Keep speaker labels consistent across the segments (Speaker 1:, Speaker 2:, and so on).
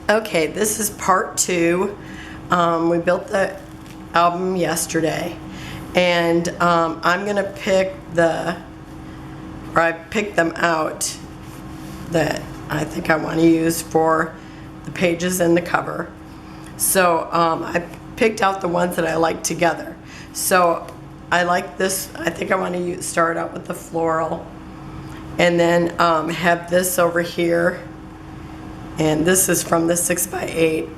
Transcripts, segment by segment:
Speaker 1: Okay, this is part 2. We built the album yesterday, and I'm gonna pick I picked them out that I think I want to use for the pages and the cover. So I picked out the ones that I like together. So I like this. I think I want to start out with the floral, and then have this over here. And this is from the 6x8.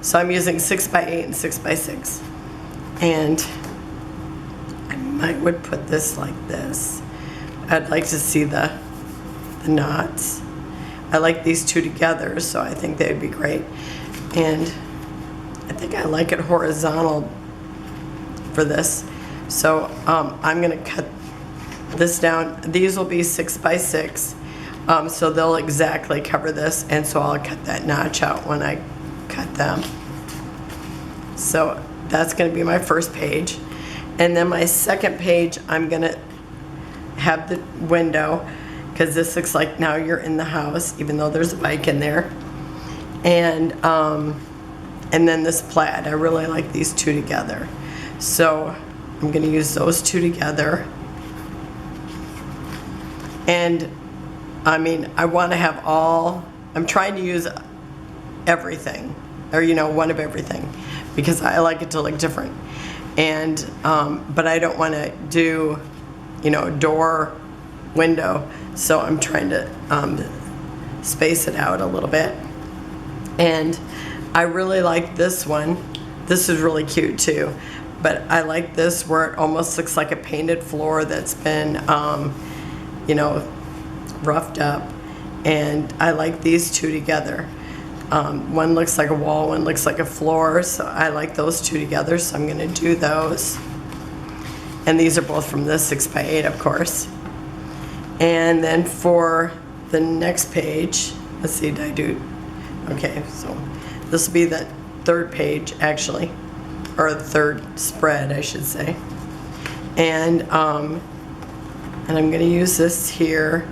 Speaker 1: So I'm using 6x8 and 6x6. And I would put this like this. I'd like to see the knots. I like these two together, so I think they'd be great. And I think I like it horizontal for this. So I'm gonna cut this down. These will be 6x6. So they'll exactly cover this, and so I'll cut that notch out when I cut them. So that's going to be my first page. And then my second page, I'm going to have the window, because this looks like now you're in the house, even though there's a bike in there. And then this plaid. I really like these two together. So I'm going to use those two together. And I mean, I want to have I'm trying to use everything, or one of everything, because I like it to look different. And but I don't want to do door, window, so I'm trying to space it out a little bit. And I really like this one. This is really cute too, but I like this where it almost looks like a painted floor that's been roughed up. And I like these two together. One looks like a wall, one looks like a floor, so I like those two together, so I'm going to do those. And these are both from the 6x8, of course. And then for the next page, let's see, did I do? Okay, so this will be the third page, actually, or the third spread, I should say. And I'm going to use this here.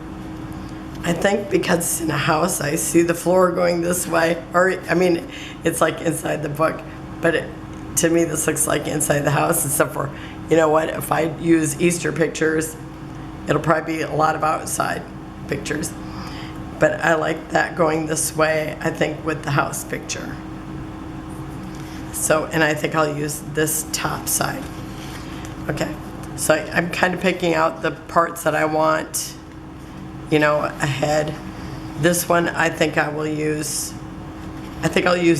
Speaker 1: I think because it's in a house, I see the floor going this way. Or, I mean, it's like inside the book. But to me, this looks like inside the house, except for, if I use Easter pictures, it'll probably be a lot of outside pictures. But I like that going this way, I think, with the house picture. So, and I think I'll use this top side. Okay, so I'm kind of picking out the parts that I want ahead. This one, I think I'll use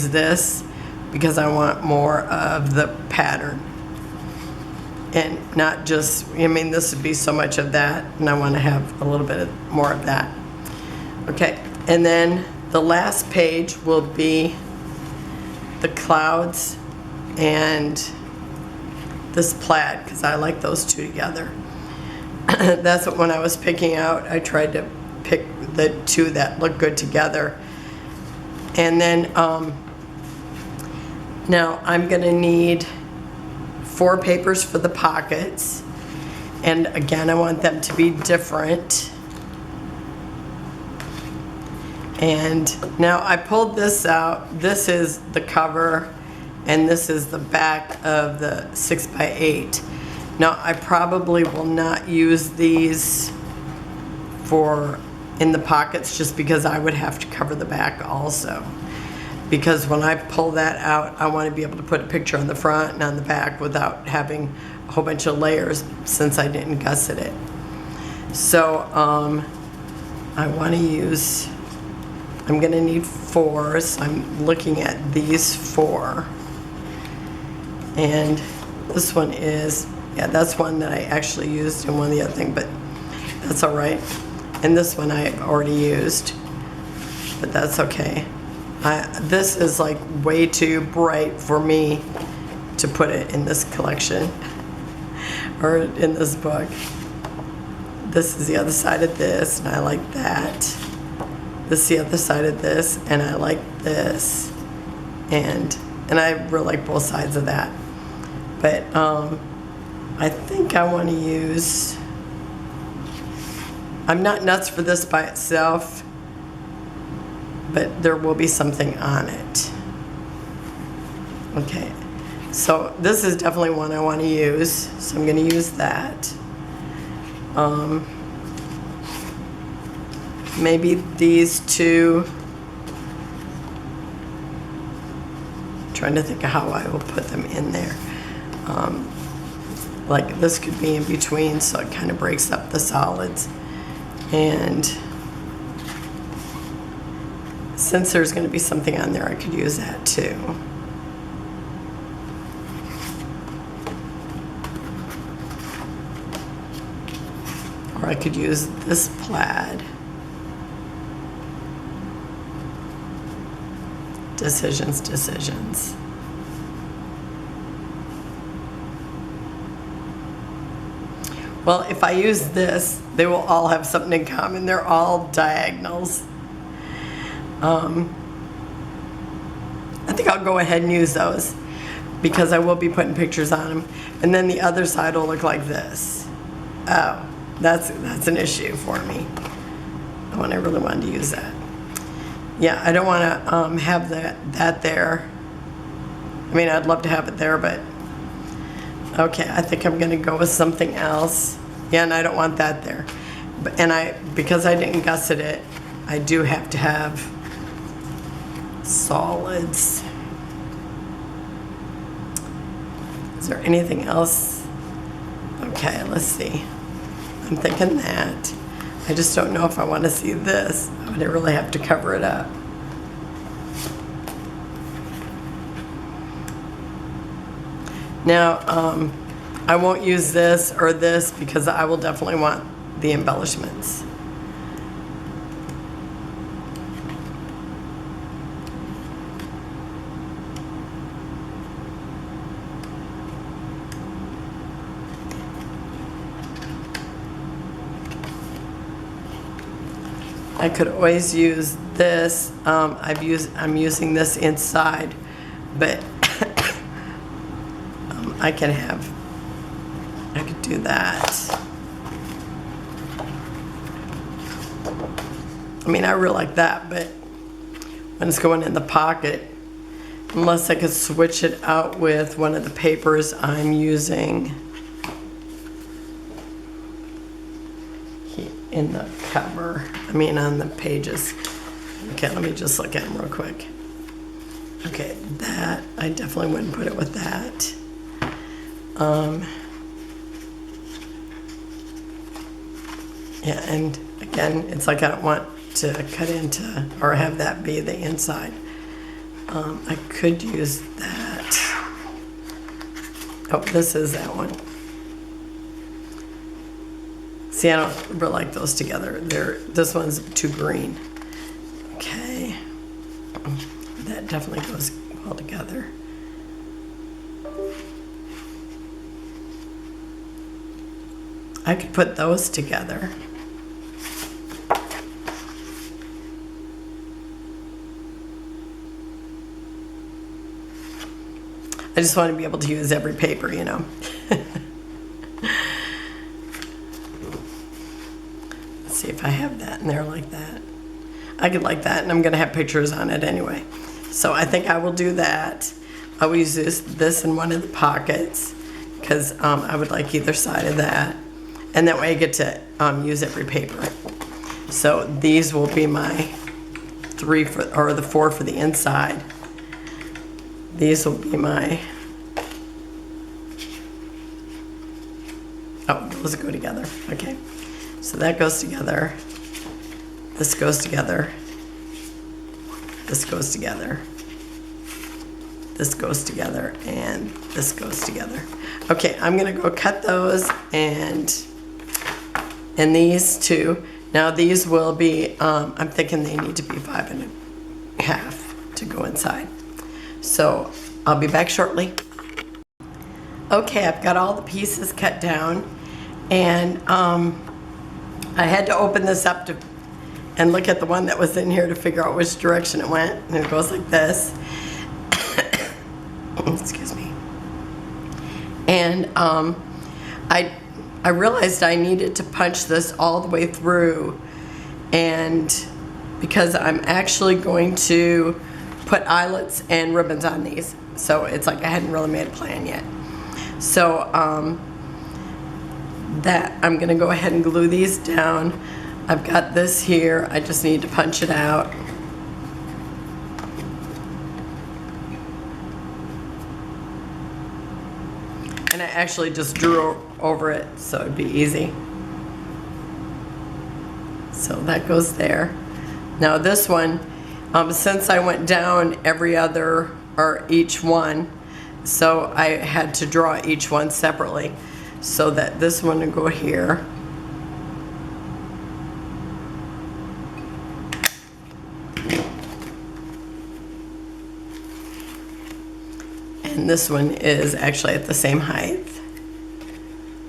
Speaker 1: this because I want more of the pattern. And not just, this would be so much of that, and I want to have a little bit more of that. Okay, and then the last page will be the clouds and this plaid, because I like those two together. That's what, when I was picking out, I tried to pick the two that look good together. And then now I'm going to need 4 papers for the pockets. And again, I want them to be different. And now I pulled this out. This is the cover, and this is the back of the 6x8. Now, I probably will not use these in the pockets, just because I would have to cover the back also. Because when I pull that out, I want to be able to put a picture on the front and on the back without having a whole bunch of layers, since I didn't gusset it. So I want to use, I'm going to need 4, so I'm looking at these 4. And this one is, yeah, that's one that I actually used in one of the other things, but that's all right. And this one I've already used, but that's okay. This is like way too bright for me to put it in this collection or in this book. This is the other side of this, and I like that. This is the other side of this, and I like this. And I really like both sides of that. But I think I want to use, I'm not nuts for this by itself, but there will be something on it. Okay, so this is definitely one I want to use, so I'm going to use that. Maybe these two. Trying to think of how I will put them in there. Like this could be in between, so it kind of breaks up the solids. And since there's going to be something on there, I could use that too. Or I could use this plaid. Decisions, decisions. Well, if I use this, they will all have something in common. They're all diagonals. I think I'll go ahead and use those because I will be putting pictures on them. And then the other side will look like this. Oh, that's an issue for me. When I really wanted to use that. Yeah, I don't want to have that there. I mean, I'd love to have it there, but okay, I think I'm going to go with something else. Yeah, and I don't want that there. Because I didn't gusset it, I do have to have solids. Is there anything else? Okay, let's see. I'm thinking that. I just don't know if I want to see this. I would really have to cover it up. Now, I won't use this or this because I will definitely want the embellishments. I could always use this. I'm using this inside, but I could do that. I mean, I really like that, but when it's going in the pocket, unless I could switch it out with one of the papers I'm using in the cover, I mean on the pages. Okay, let me just look at them real quick. Okay, that, I definitely wouldn't put it with that. Yeah, and again, it's like I don't want to cut into or have that be the inside. I could use that. Oh, this is that one. See, I don't really like those together. This one's too green. Okay. That definitely goes well together. I could put those together. I just want to be able to use every paper, you know. Let's see if I have that in there like that. I could like that, and I'm going to have pictures on it anyway. So I think I will do that. I will use this in one of the pockets because I would like either side of that. And that way I get to use every paper. So these will be my 3 or the 4 for the inside. These will be my, oh, those go together. Okay, so that goes together. This goes together. This goes together. This goes together, and this goes together. Okay, I'm gonna go cut those and these two. Now these will be, I'm thinking they need to be 5.5 to go inside. So I'll be back shortly. Okay, I've got all the pieces cut down, and I had to open this up and look at the one that was in here to figure out which direction it went, and it goes like this. Excuse me. And I realized I needed to punch this all the way through, and because I'm actually going to put eyelets and ribbons on these. So it's like I hadn't really made a plan yet. So that I'm gonna go ahead and glue these down. I've got this here, I just need to punch it out. And I actually just drew over it so it'd be easy. So that goes there. Now this one, since I went down every other, or each one, so I had to draw each one separately. So that this one will go here. And this one is actually at the same height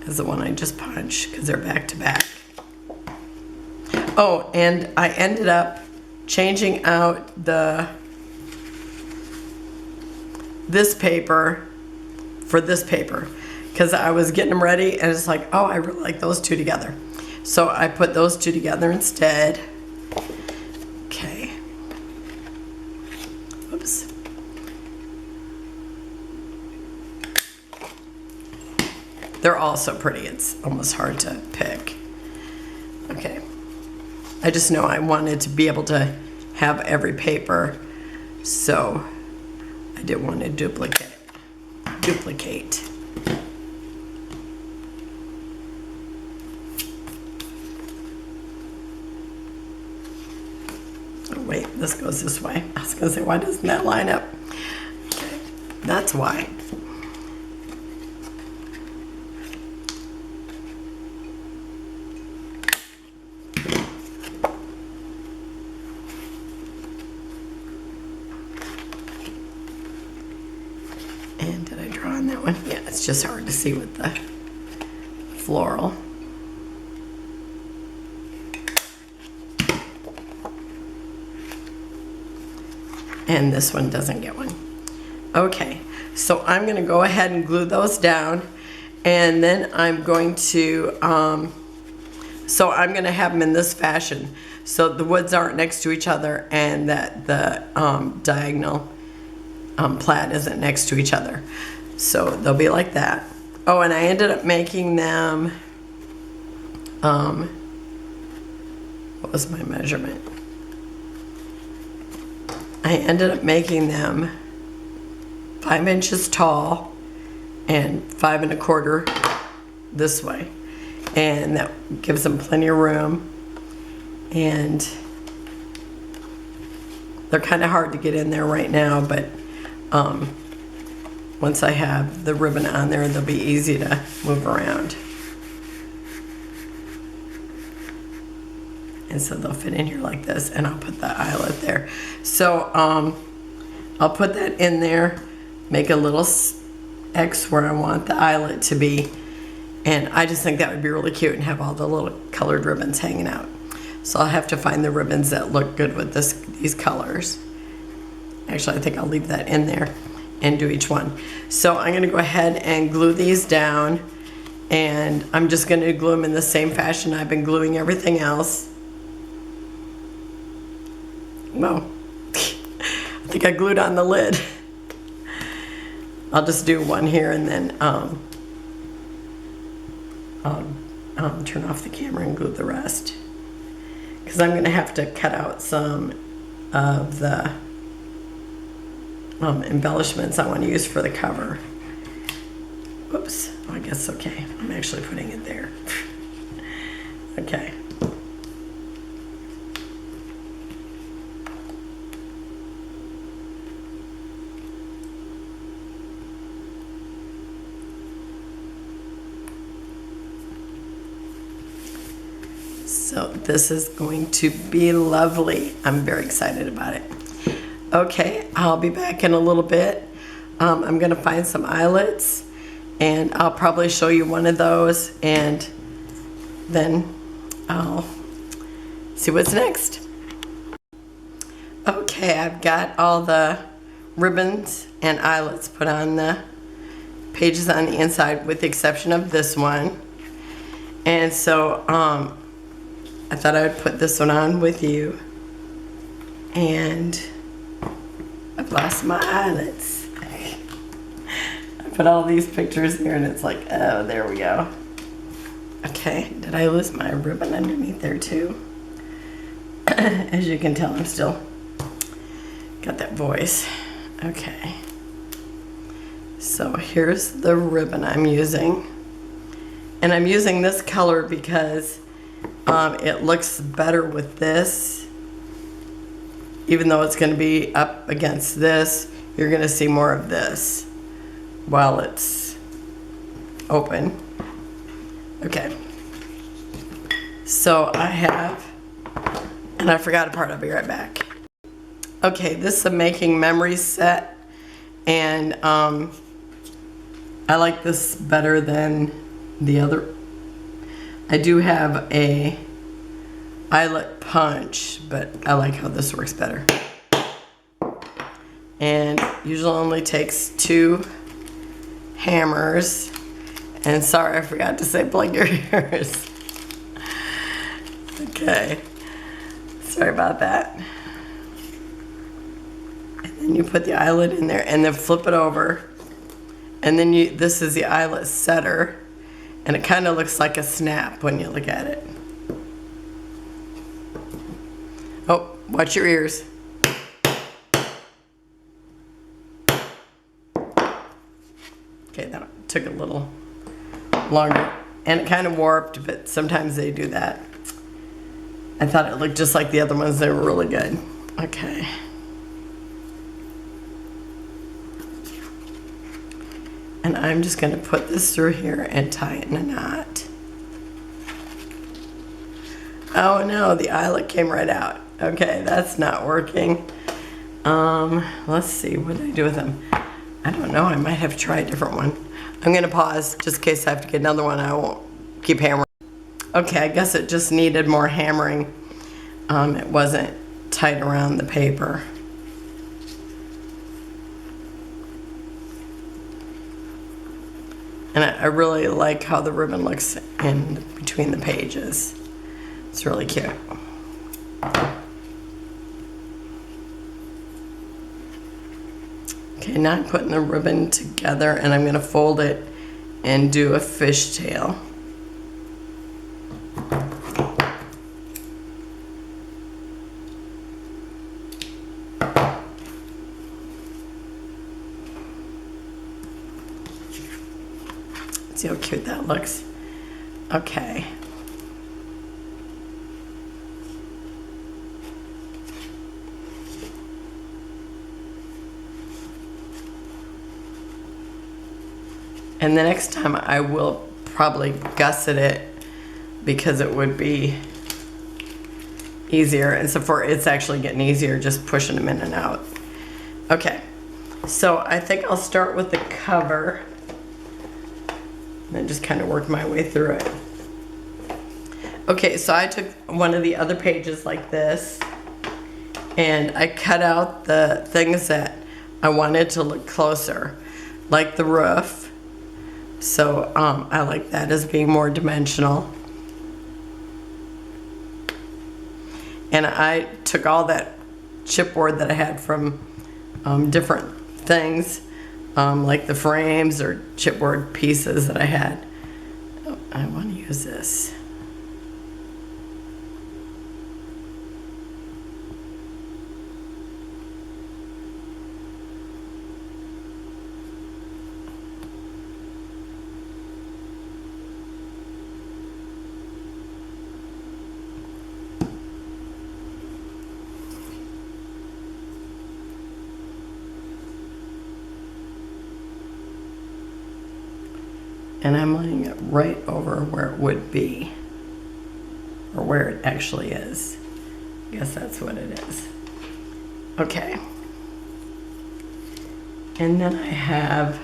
Speaker 1: as the one I just punched because they're back to back. Oh, and I ended up changing out this paper for this paper because I was getting them ready and it's like, oh, I really like those two together. So I put those two together instead. Okay. Oops. They're all so pretty, it's almost hard to pick. Okay. I just know I wanted to be able to have every paper, so I didn't want to duplicate. Oh wait, this goes this way. I was gonna say, why doesn't that line up? Okay, that's why. And did I draw on that one? Yeah, it's just hard to see with the floral. And this one doesn't get one. Okay, so I'm gonna go ahead and glue those down, and then I'm going to, so I'm gonna have them in this fashion. So the woods aren't next to each other and that the diagonal plaid isn't next to each other. So they'll be like that. Oh, and I ended up making them, what was my measurement? I ended up making them 5 inches tall and 5 1/4 this way. And that gives them plenty of room. And they're kind of hard to get in there right now, but once I have the ribbon on there, they'll be easy to move around. And so they'll fit in here like this, and I'll put the eyelet there. So I'll put that in there, make a little X where I want the eyelet to be, and I just think that would be really cute and have all the little colored ribbons hanging out. So I'll have to find the ribbons that look good with these colors. Actually, I think I'll leave that in there and do each one. So I'm gonna go ahead and glue these down, and I'm just gonna glue them in the same fashion I've been gluing everything else. Well, I think I glued on the lid. I'll just do one here and then I'll turn off the camera and glue the rest. Because I'm going to have to cut out some of the embellishments I want to use for the cover. Whoops, oh, I guess okay. I'm actually putting it there. Okay. So this is going to be lovely. I'm very excited about it. Okay, I'll be back in a little bit. I'm gonna find some eyelets and I'll probably show you one of those, and then I'll see what's next. Okay, I've got all the ribbons and eyelets put on the pages on the inside with the exception of this one. And so I thought I would put this one on with you. And I've lost my eyelets. I put all these pictures here and it's like, oh, there we go. Okay, did I lose my ribbon underneath there too? As you can tell, I'm still got that voice. Okay. So here's the ribbon I'm using. And I'm using this color because it looks better with this. Even though it's going to be up against this, you're going to see more of this while it's open. Okay. So I have, and I forgot a part, I'll be right back. Okay, this is a Making Memories set, and I like this better than the other. I do have a eyelet punch, but I like how this works better. And usually only takes 2 hammers. And sorry, I forgot to say plug your ears. Okay, sorry about that. And then you put the eyelet in there and then flip it over. And then this is the eyelet setter, and it kind of looks like a snap when you look at it. Oh, watch your ears. Okay, that took a little longer, and it kind of warped, but sometimes they do that. I thought it looked just like the other ones. They were really good. Okay. And I'm just going to put this through here and tie it in a knot. Oh no, the eyelet came right out. Okay, that's not working. Let's see, what did I do with them? I don't know, I might have to try a different one. I'm going to pause just in case I have to get another one. I won't keep hammering. Okay, I guess it just needed more hammering. It wasn't tight around the paper. And I really like how the ribbon looks in between the pages. It's really cute. Okay, now I'm putting the ribbon together and I'm going to fold it and do a fishtail. See how cute that looks? Okay. And the next time I will probably gusset it because it would be easier. And so it's actually getting easier just pushing them in and out. Okay, so I think I'll start with the cover and then just kind of work my way through it. Okay, so I took one of the other pages like this and I cut out the things that I wanted to look closer, like the roof. So I like that as being more dimensional. And I took all that chipboard that I had from different things, like the frames or chipboard pieces that I had. Oh, I want to use this. And I'm laying it right over where it would be, or where it actually is. I guess that's what it is. Okay. And then I have,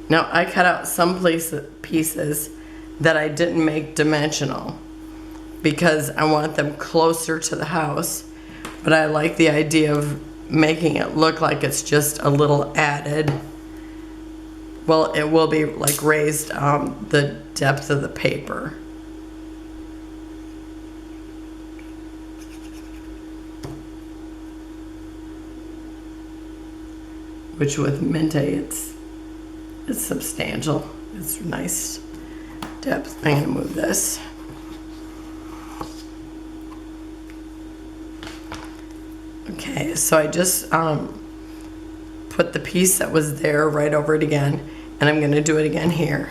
Speaker 1: now I cut out some pieces that I didn't make dimensional because I want them closer to the house, but I like the idea of making it look like it's just a little added. Well, it will be like raised the depth of the paper. which with Mintay it's substantial. It's nice depth. I'm gonna move this. Okay, so I just put the piece that was there right over it again, and I'm gonna do it again here.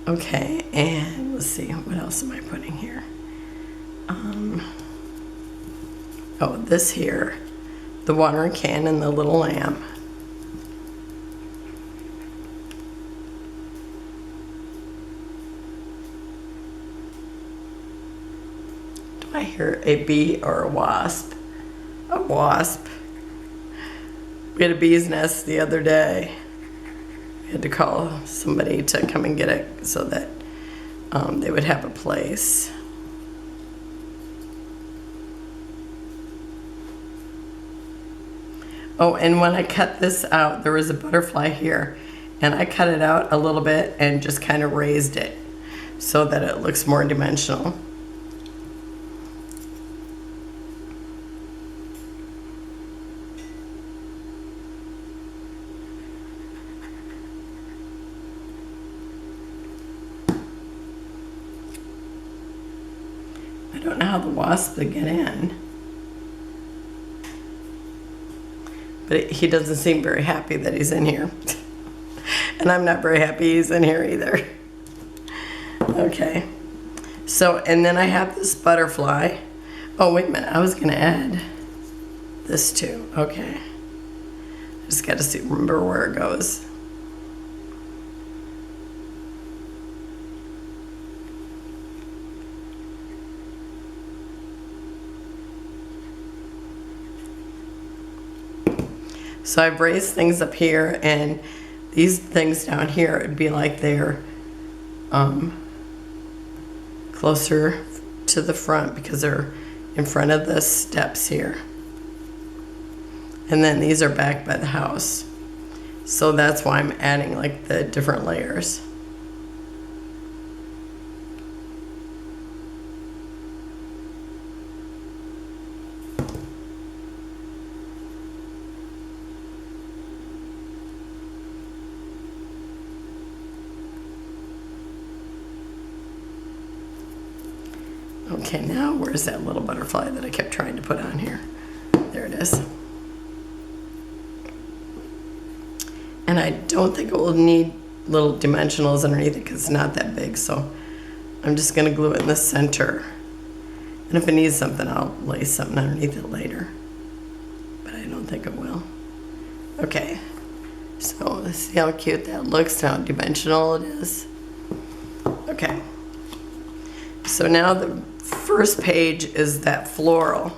Speaker 1: Okay, and let's see, what else am I putting here? Oh, this here, the watering can and the little lamp. Do I hear a bee or a wasp? A wasp. We had a bee's nest the other day. We had to call somebody to come and get it so that they would have a place. Oh, and when I cut this out, there was a butterfly here, and I cut it out a little bit and just kind of raised it so that it looks more dimensional. I don't know how the wasp would get in. But he doesn't seem very happy that he's in here. And I'm not very happy he's in here either. Okay. So, and then I have this butterfly. Oh, wait a minute. I was going to add this too. Okay. Just got to remember where it goes. So I've raised things up here, and these things down here, it'd be like they're closer to the front because they're in front of the steps here. And then these are back by the house. So that's why I'm adding like the different layers. Okay, now where's that little butterfly that I kept trying to put on here? There it is. And I don't think it will need little dimensionals underneath it because it's not that big, so I'm just going to glue it in the center. And if it needs something, I'll lay something underneath it later. But I don't think it will. Okay, so let's see how cute that looks, how dimensional it is. Okay, so now the first page is that floral,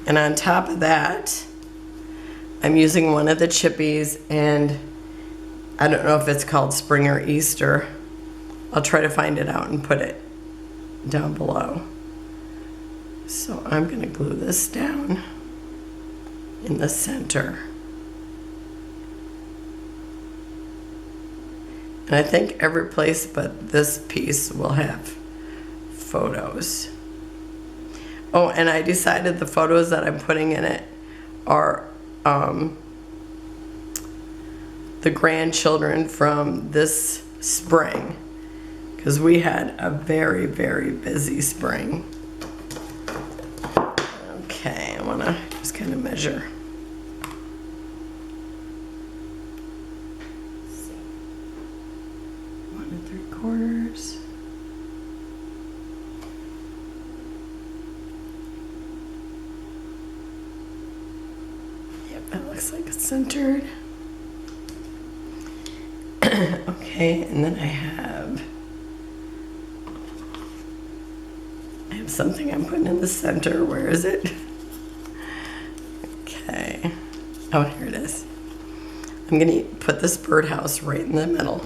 Speaker 1: and on top of that I'm using one of the chippies, and I don't know if it's called Spring or Easter. I'll try to find it out and put it down below. So I'm going to glue this down in the center, and I think every place but this piece will have photos. Oh, and I decided the photos that I'm putting in it are the grandchildren from this spring, because we had a very, very busy spring. Okay, I want to just kind of measure. Let's see. 1 3/4. That looks like it's centered. Okay, and then I have something I'm putting in the center. Where is it? Okay. Oh, here it is. I'm going to put this birdhouse right in the middle.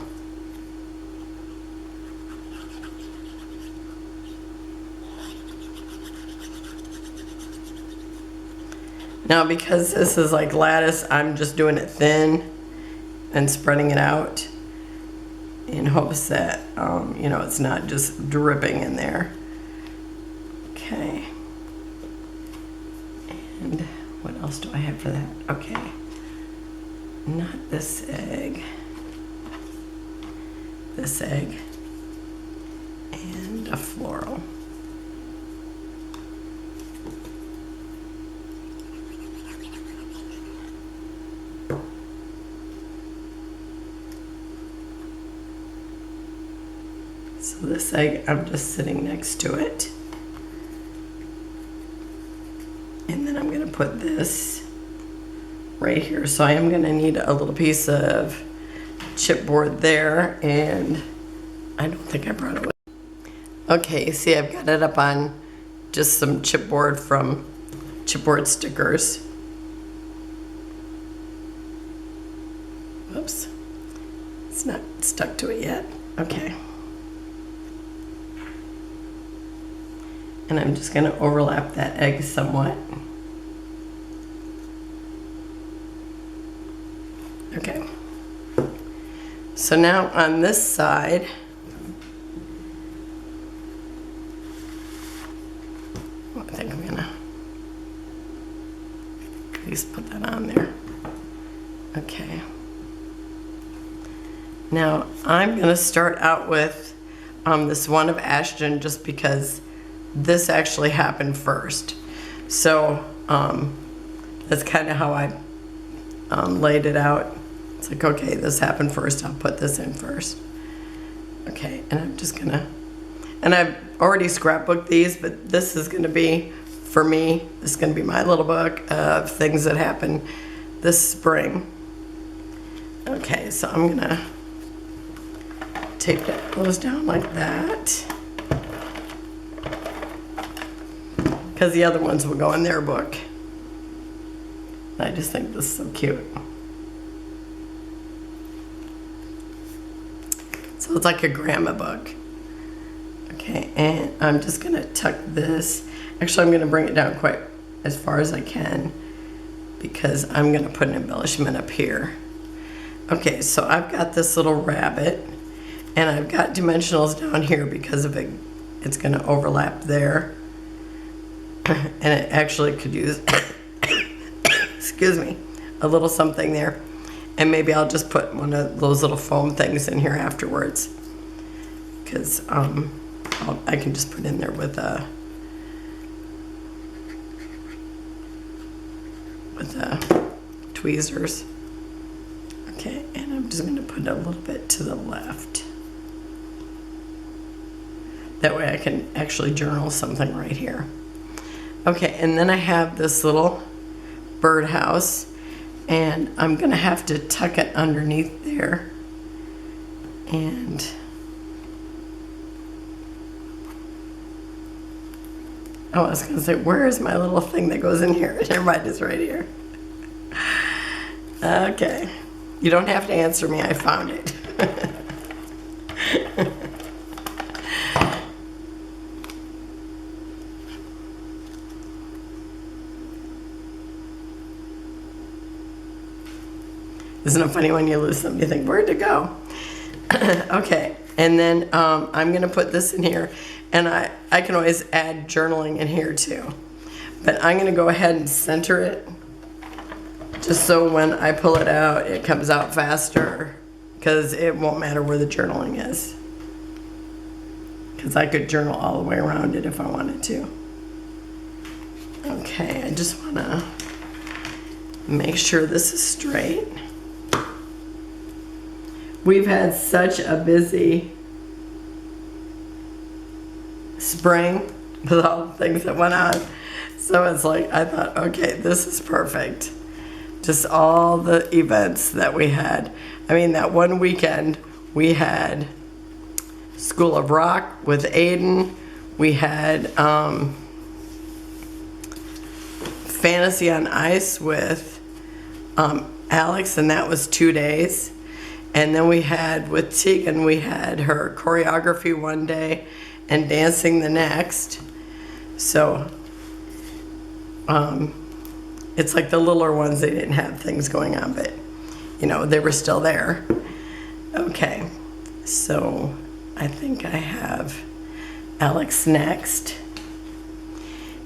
Speaker 1: Now because this is like lattice, I'm just doing it thin and spreading it out in hopes that, you know, it's not just dripping in there. Okay. And what else do I have for that? Okay. Not this egg. This egg. And a floral. So this egg, I'm just sitting next to it. And then I'm going to put this right here. So I am going to need a little piece of chipboard there, and I don't think I brought it with. Okay, see, I've got it up on just some chipboard from chipboard stickers. Oops, it's not stuck to it yet. Okay. And I'm just going to overlap that egg somewhat. Okay. So now on this side, I think I'm going to at least put that on there. Okay. Now I'm going to start out with this one of Ashton, just because this actually happened first. So that's kind of how I laid it out. It's like, okay, this happened first, I'll put this in first. Okay, and I'm just gonna, and I've already scrapbooked these, but this is gonna be, for me, this is gonna be my little book of things that happened this spring. Okay, so I'm gonna tape those down like that, because the other ones will go in their book. I just think this is so cute. So it's like a grandma book. Okay, and I'm just gonna tuck this. Actually, I'm gonna bring it down quite as far as I can, because I'm gonna put an embellishment up here. Okay, so I've got this little rabbit, and I've got dimensionals down here because of it. It's gonna overlap there. And it actually could use, excuse me, a little something there. And maybe I'll just put one of those little foam things in here afterwards, because I can just put in there with tweezers. Okay, and I'm just going to put a little bit to the left. That way I can actually journal something right here. Okay, and then I have this little birdhouse, and I'm gonna have to tuck it underneath there. And oh, I was gonna say, where is my little thing that goes in here? Never mind, it's right here. Okay, you don't have to answer me, I found it. Isn't it funny when you lose something, you think, where'd it go? Okay, and then I'm gonna put this in here, and I can always add journaling in here too. But I'm gonna go ahead and center it, just so when I pull it out, it comes out faster, because it won't matter where the journaling is. Because I could journal all the way around it if I wanted to. Okay, I just wanna make sure this is straight. We've had such a busy spring with all the things that went on. So it's like, I thought, okay, this is perfect. Just all the events that we had. I mean, that one weekend, we had School of Rock with Aiden. We had Fantasy on Ice with Alex, and that was 2 days. And then we had, with Tegan, we had her choreography one day and dancing the next. So It's like the littler ones, they didn't have things going on, but you know, they were still there. Okay, so I think I have Alex next.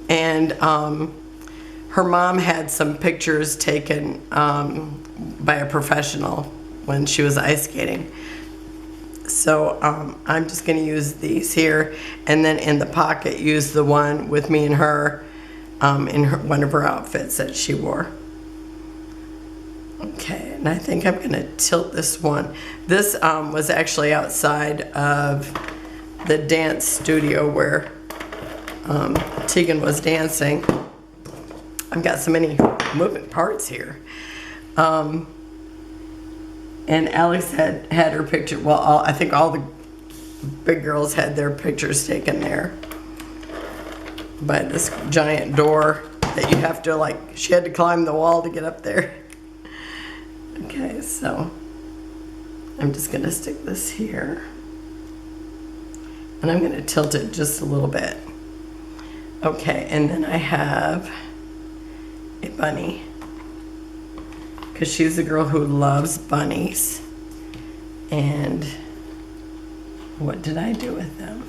Speaker 1: And her mom had some pictures taken by a professional when she was ice skating. So I'm just going to use these here, and then in the pocket use the one with me and her in one of her outfits that she wore. Okay, and I think I'm going to tilt this one. This was actually outside of the dance studio where Tegan was dancing. I've got so many moving parts here. And Alex had her picture, well, I think all the big girls had their pictures taken there by this giant door that you have to, like, she had to climb the wall to get up there. Okay, so I'm just gonna stick this here. And I'm gonna tilt it just a little bit. Okay, and then I have a bunny, because she's a girl who loves bunnies. And what did I do with them?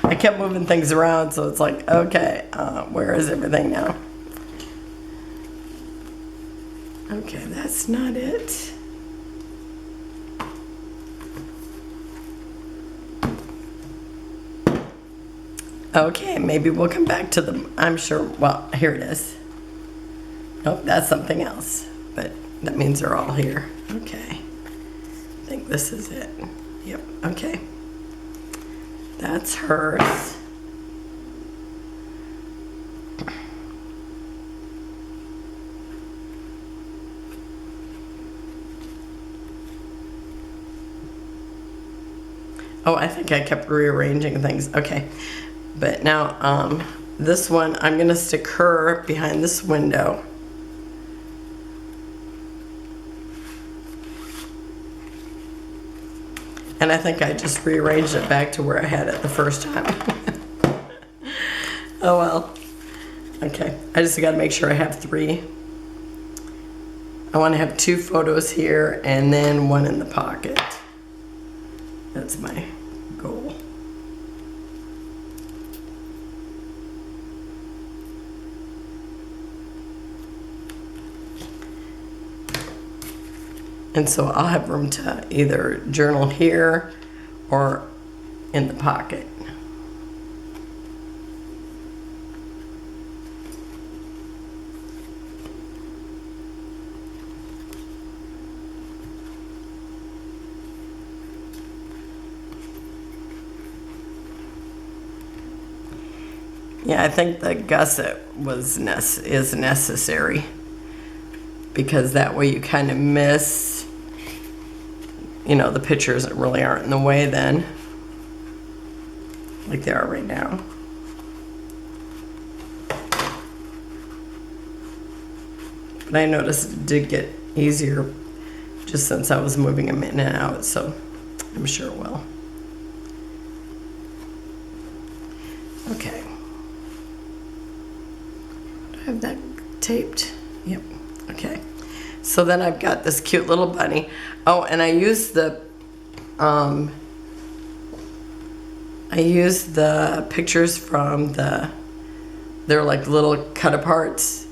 Speaker 1: I kept moving things around, so it's like, okay, where is everything now? Okay, that's not it. Okay, maybe we'll come back to them. I'm sure, well, here it is. Nope, that's something else, but that means they're all here. Okay, I think this is it. Yep, okay. That's hers. Oh, I think I kept rearranging things. Okay, but now this one, I'm gonna stick her behind this window. And I think I just rearranged it back to where I had it the first time. Oh well. Okay, I just gotta make sure I have 3. I wanna have 2 photos here and then 1 in the pocket. That's my goal. And so I'll have room to either journal here or in the pocket. Yeah, I think the gusset is necessary, because that way you kind of miss, you know, the pictures that really aren't in the way then, like they are right now. But I noticed it did get easier just since I was moving them in and out, so I'm sure it will. Okay. Do I have that taped? Yep. Okay. So then I've got this cute little bunny. Oh, and I used the pictures from they're like little cut aparts.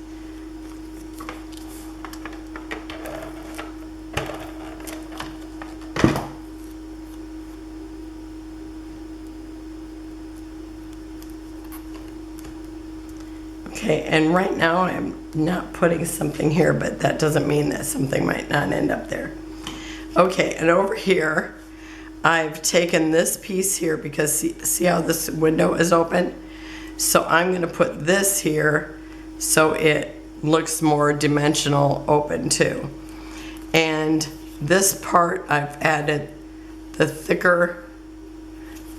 Speaker 1: Okay, and right now I'm not putting something here, but that doesn't mean that something might not end up there. Okay, and over here, I've taken this piece here because see how this window is open? So I'm gonna put this here so it looks more dimensional open too. And this part I've added the thicker,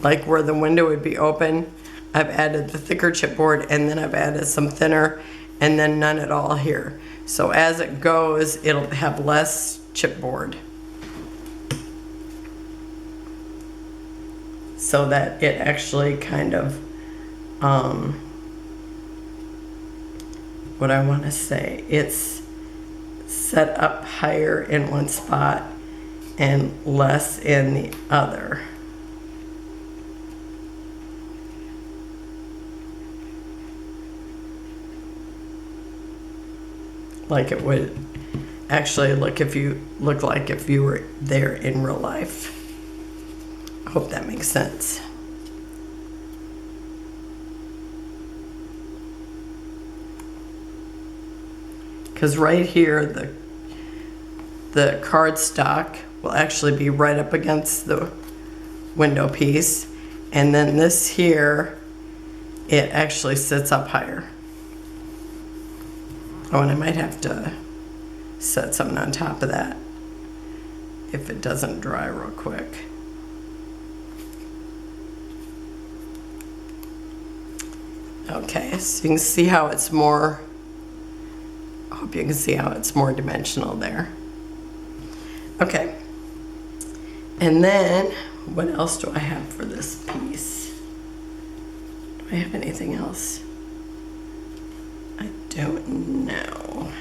Speaker 1: like where the window would be open, I've added the thicker chipboard, and then I've added some thinner, and then none at all here. So as it goes, it'll have less chipboard, so that it actually kind of what I want to say. It's set up higher in one spot and less in the other. Like it would actually look like if you were there in real life. I hope that makes sense. Because right here, the cardstock will actually be right up against the window piece. And then this here, it actually sits up higher. Oh, and I might have to set something on top of that if it doesn't dry real quick. Okay, so you can see how it's more, I hope you can see how it's more dimensional there. Okay, and then what else do I have for this piece? Do I have anything else? I don't know.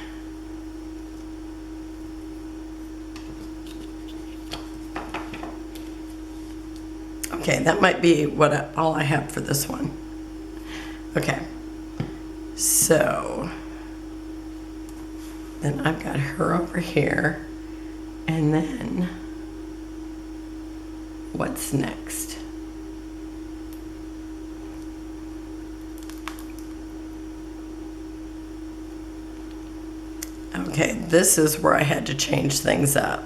Speaker 1: Okay, that might be all I have for this one. Okay, so then I've got her over here, and then what's next? Okay, this is where I had to change things up.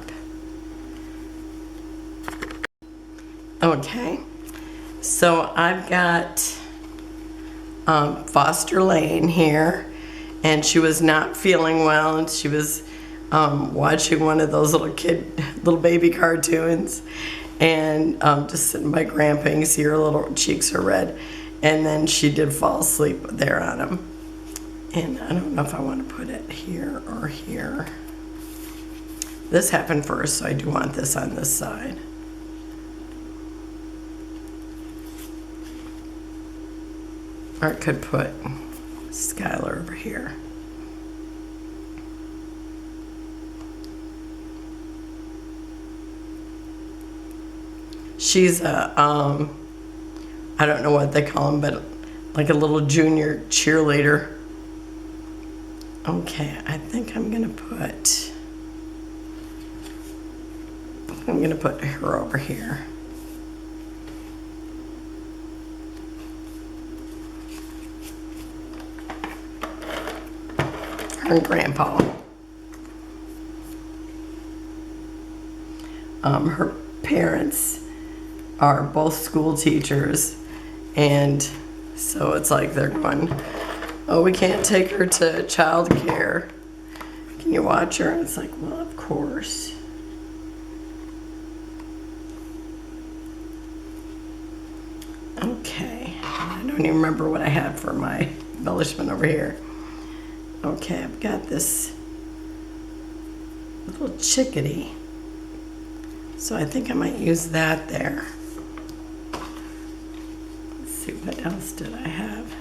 Speaker 1: Okay, so I've got Foster Lane here, and she was not feeling well, and she was watching one of those little baby cartoons, and just sitting by Grandpa. You can see her little cheeks are red, and then she did fall asleep there on him. And I don't know if I want to put it here or here. This happened first, so I do want this on this side. Or I could put Skylar over here. She's a, I don't know what they call them, but like a little junior cheerleader. Okay, I think I'm gonna put her over here. Her and Grandpa. Her parents are both school teachers, and so it's like they're going, oh, we can't take her to child care. Can you watch her? And it's like, well, of course. Okay, I don't even remember what I had for my embellishment over here. Okay, I've got this little chickadee. So I think I might use that there. Let's see, what else did I have?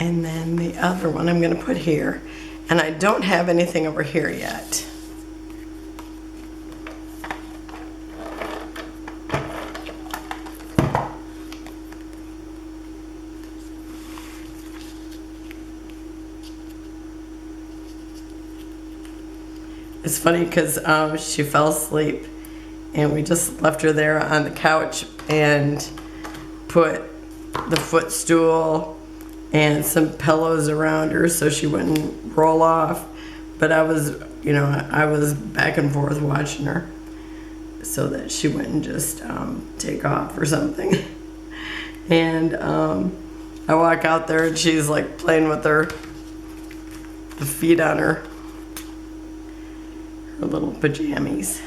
Speaker 1: And then the other one I'm going to put here. And I don't have anything over here yet. It's funny because she fell asleep and we just left her there on the couch and put the footstool and some pillows around her so she wouldn't roll off. But I was back and forth watching her so that she wouldn't just take off or something. And I walk out there and she's like playing with the feet on her little pajamas.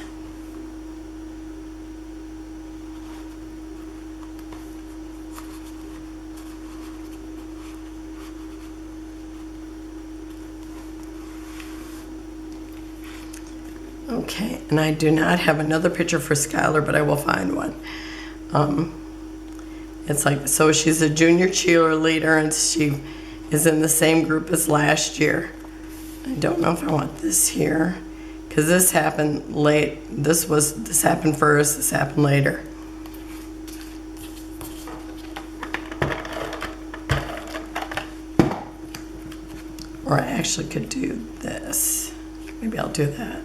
Speaker 1: Okay, and I do not have another picture for Skylar, but I will find one. It's like, so she's a junior cheerleader and she is in the same group as last year. I don't know if I want this here, because this happened late. This happened first, this happened later. Or I actually could do this. Maybe I'll do that.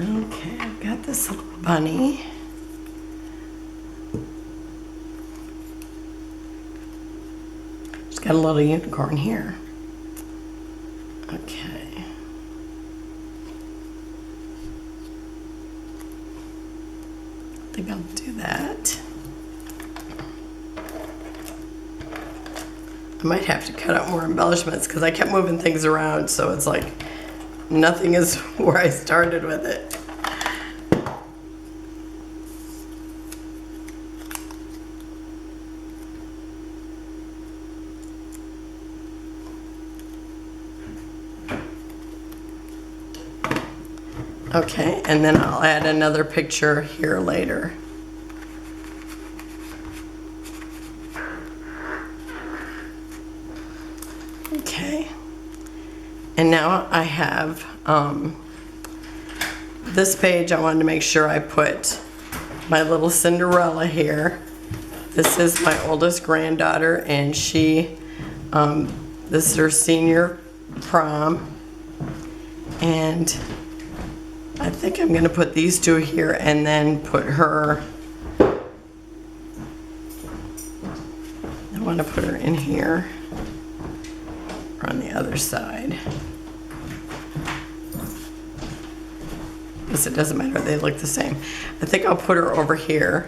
Speaker 1: Okay, I've got this little bunny. She's got a little unicorn here. Okay. I think I'll do that. I might have to cut out more embellishments because I kept moving things around, so it's like nothing is where I started with it. Okay, and then I'll add another picture here later. Okay, and now I have this page. I wanted to make sure I put my little Cinderella here. This is my oldest granddaughter, and she, this is her senior prom, and I think I'm going to put these two here and then put her, I want to put her in here or on the other side. Because it doesn't matter, they look the same. I think I'll put her over here.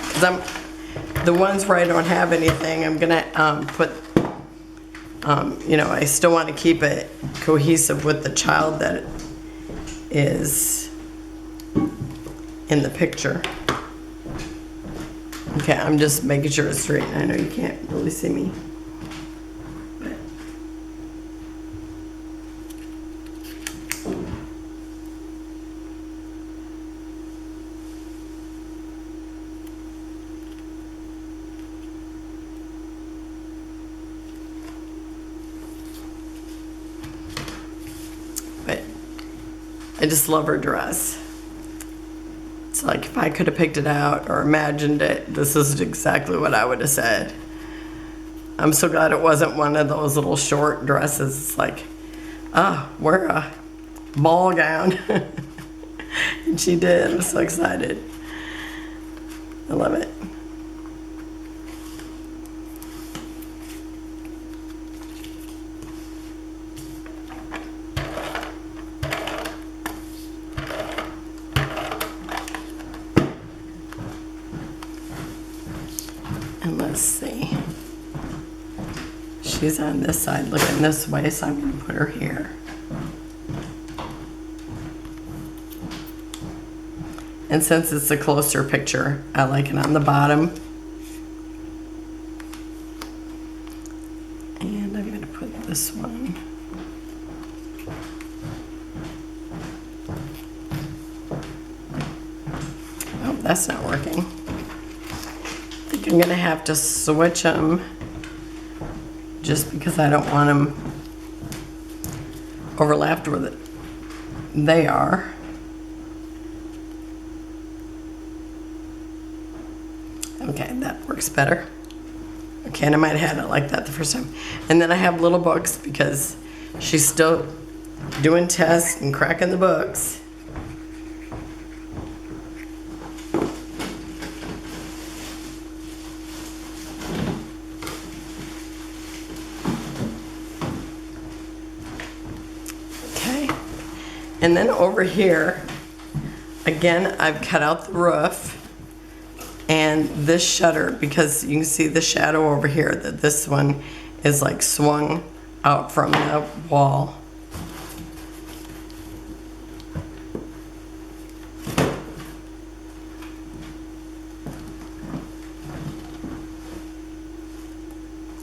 Speaker 1: Because the ones where I don't have anything, I'm going to put, you know, I still want to keep it cohesive with the child that is in the picture. Okay, I'm just making sure it's straight. I know you can't really see me. But I just love her dress. It's like if I could have picked it out or imagined it, this is exactly what I would have said. I'm so glad it wasn't one of those little short dresses. It's like, oh, wear a ball gown. And she did. I'm so excited. I love it. And let's see. She's on this side looking this way, so I'm going to put her here. And since it's a closer picture, I like it on the bottom. And I'm going to put this one. Oh, that's not working. I think I'm going to have to switch them just because I don't want them overlapped with it. They are. Okay, that works better. Okay, and I might have had it like that the first time. And then I have little books because she's still doing tests and cracking the books. Okay, and then over here, again, I've cut out the roof. And this shutter, because you can see the shadow over here, that this one is like swung out from the wall.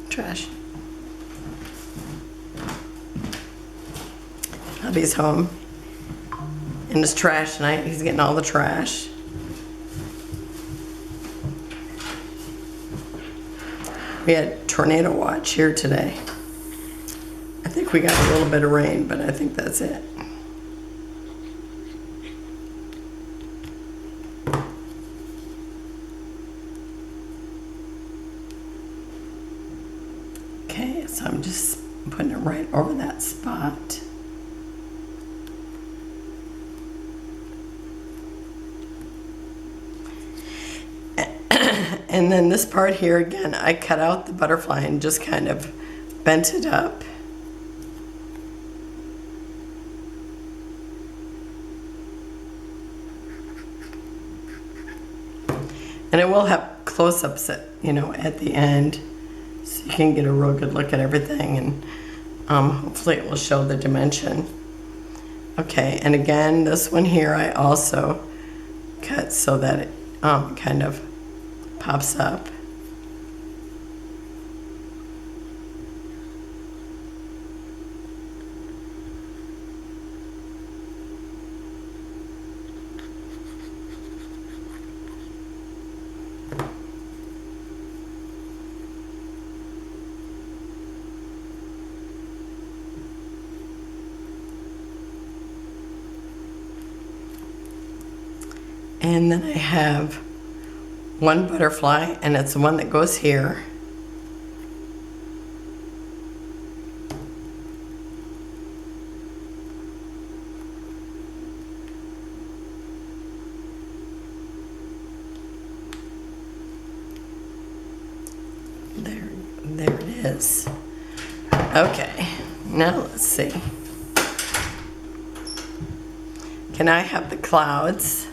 Speaker 1: Trash. Hubby's home in his trash tonight. He's getting all the trash. We had tornado watch here today. I think we got a little bit of rain, but I think that's it. Okay, so I'm just putting it right over that spot. And then this part here, again, I cut out the butterfly and just kind of bent it up. And it will have close-ups at, at the end, so you can get a real good look at everything, and hopefully it will show the dimension. Okay, and again, this one here I also cut so that it kind of pops up. And then I have one butterfly, and it's the one that goes here. There it is. Okay, now let's see. Can I have the clouds?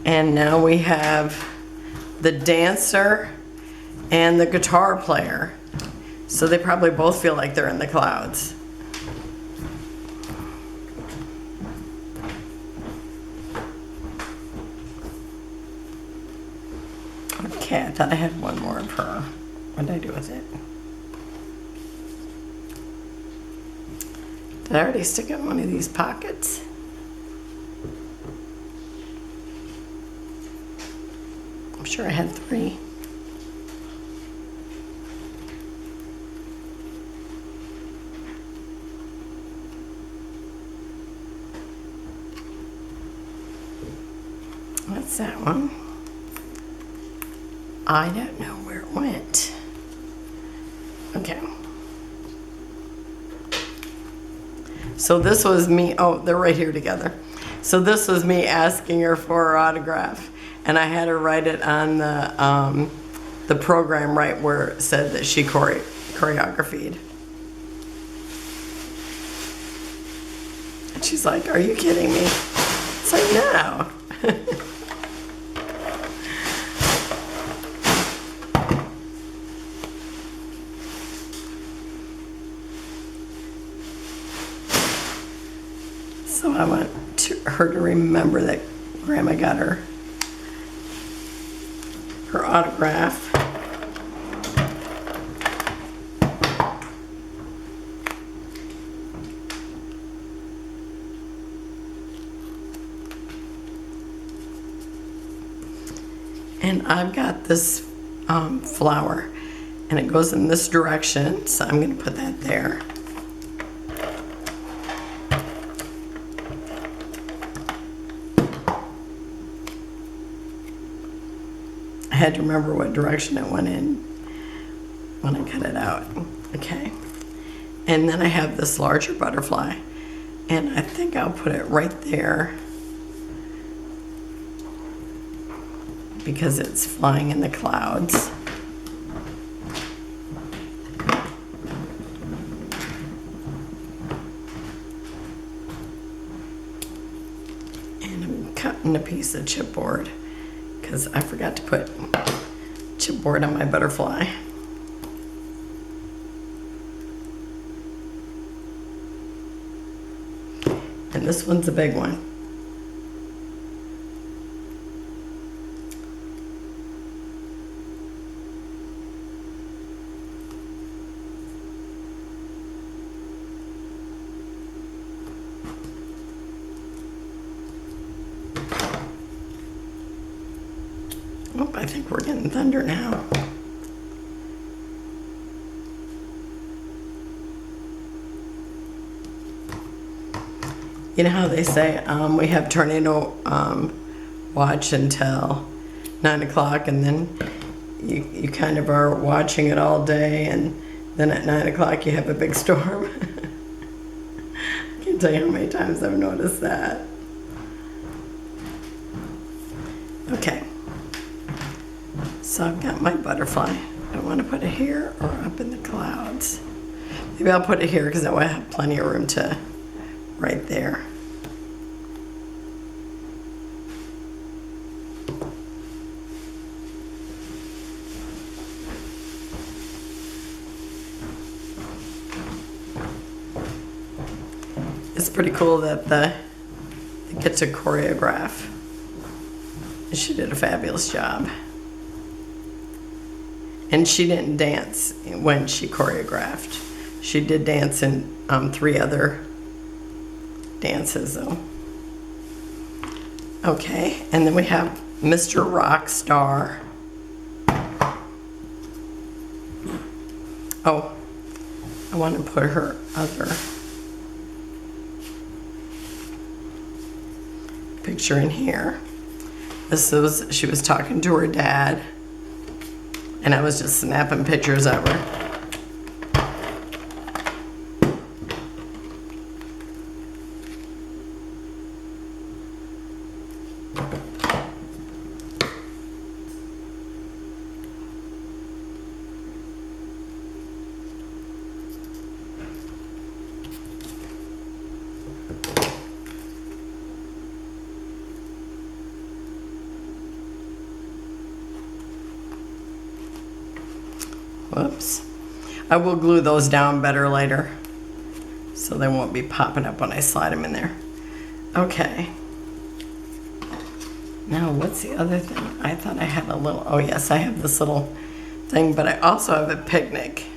Speaker 1: And now we have the dancer and the guitar player. So they probably both feel like they're in the clouds. Okay, I thought I had one more of her. What did I do with it? Did I already stick it in one of these pockets? I'm sure I had 3. What's that one? I don't know where it went. Okay. So this was me, oh, they're right here together. So this was me asking her for her autograph. And I had her write it on the program right where it said that she choreographed. And she's like, "Are you kidding me?" It's like, no. So I want her to remember that Grandma got her autograph. And I've got this flower, and it goes in this direction, so I'm going to put that there. I had to remember what direction it went in when I cut it out. Okay. And then I have this larger butterfly, and I think I'll put it right there because it's flying in the clouds. And I'm cutting a piece of chipboard because I forgot to put chipboard on my butterfly. And this one's a big one. Oh, I think we're getting thunder now. You know how they say we have tornado watch until 9 o'clock, and then you kind of are watching it all day, and then at 9 o'clock you have a big storm. I can't tell you how many times I've noticed that. Okay. So I've got my butterfly. I want to put it here or up in the clouds. Maybe I'll put it here because that way I have plenty of room to right there. It's pretty cool that they get to choreograph. She did a fabulous job. And she didn't dance when she choreographed. She did dance in 3 other dances though. Okay, and then we have Mr. Rockstar. Oh, I want to put her other picture in here. She was talking to her dad, and I was just snapping pictures of her. Whoops. I will glue those down better later so they won't be popping up when I slide them in there. Okay. Now what's the other thing? I thought I had a little, oh yes, I have this little thing, but I also have a picnic.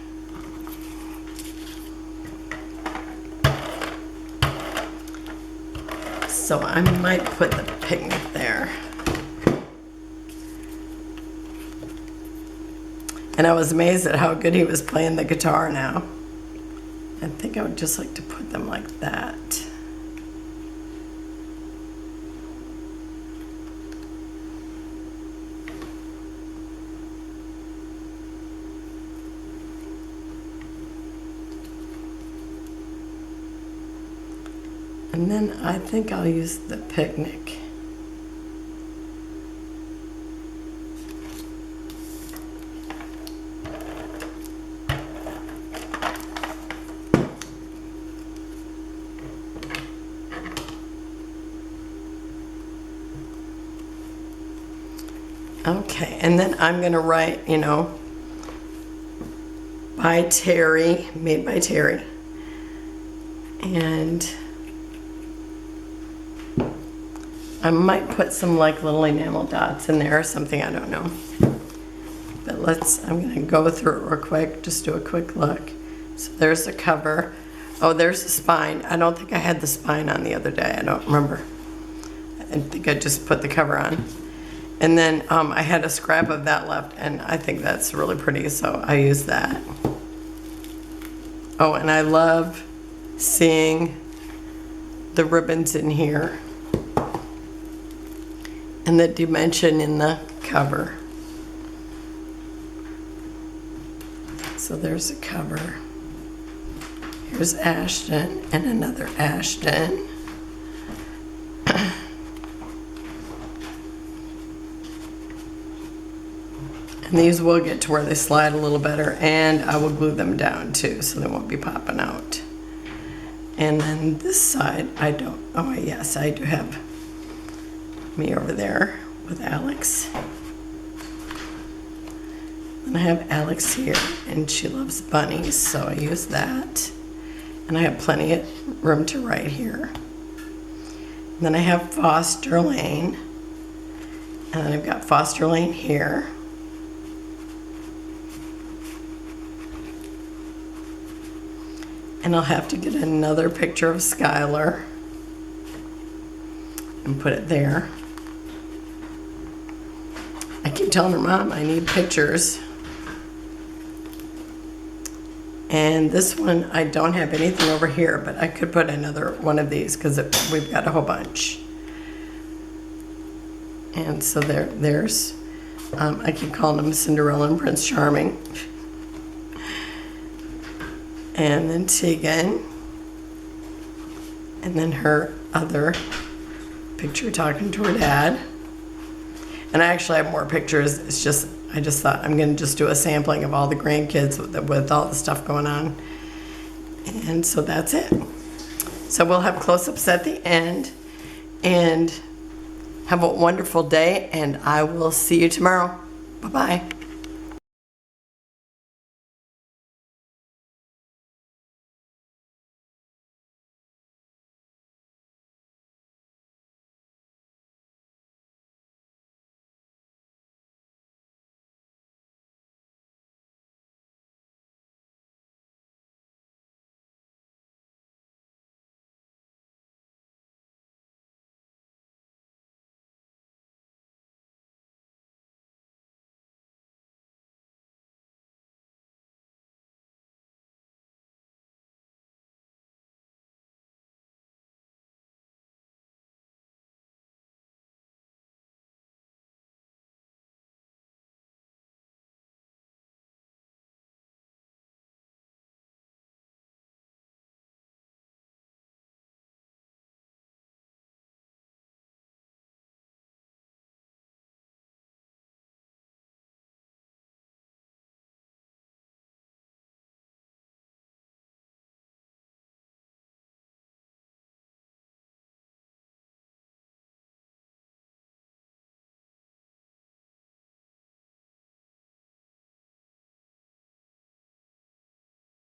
Speaker 1: So I might put the picnic there. And I was amazed at how good he was playing the guitar now. I think I would just like to put them like that. And then I think I'll use the picnic. Okay, and then I'm gonna write, you know, by Terry, made by Terry. And I might put some like little enamel dots in there or something, I don't know. But I'm gonna go through it real quick, just do a quick look. So there's the cover. Oh, there's the spine. I don't think I had the spine on the other day, I don't remember. I think I just put the cover on. And then I had a scrap of that left, and I think that's really pretty, so I use that. Oh, and I love seeing the ribbons in here and the dimension in the cover. So there's the cover. Here's Ashton and another Ashton. And these will get to where they slide a little better, and I will glue them down too so they won't be popping out. And then this side, I don't, oh yes, I do have me over there with Alex. And I have Alex here, and she loves bunnies, so I use that. And I have plenty of room to write here. And then I have Foster Lane. And then I've got Foster Lane here. And I'll have to get another picture of Skylar and put it there. I keep telling her, Mom, I need pictures. And this one, I don't have anything over here, but I could put another one of these because we've got a whole bunch. And so there's, I keep calling them Cinderella and Prince Charming. And then Tegan. And then her other picture talking to her dad. And I actually have more pictures. It's just, I just thought I'm going to just do a sampling of all the grandkids with all the stuff going on. And so that's it. So we'll have close-ups at the end. And have a wonderful day, and I will see you tomorrow. Bye-bye.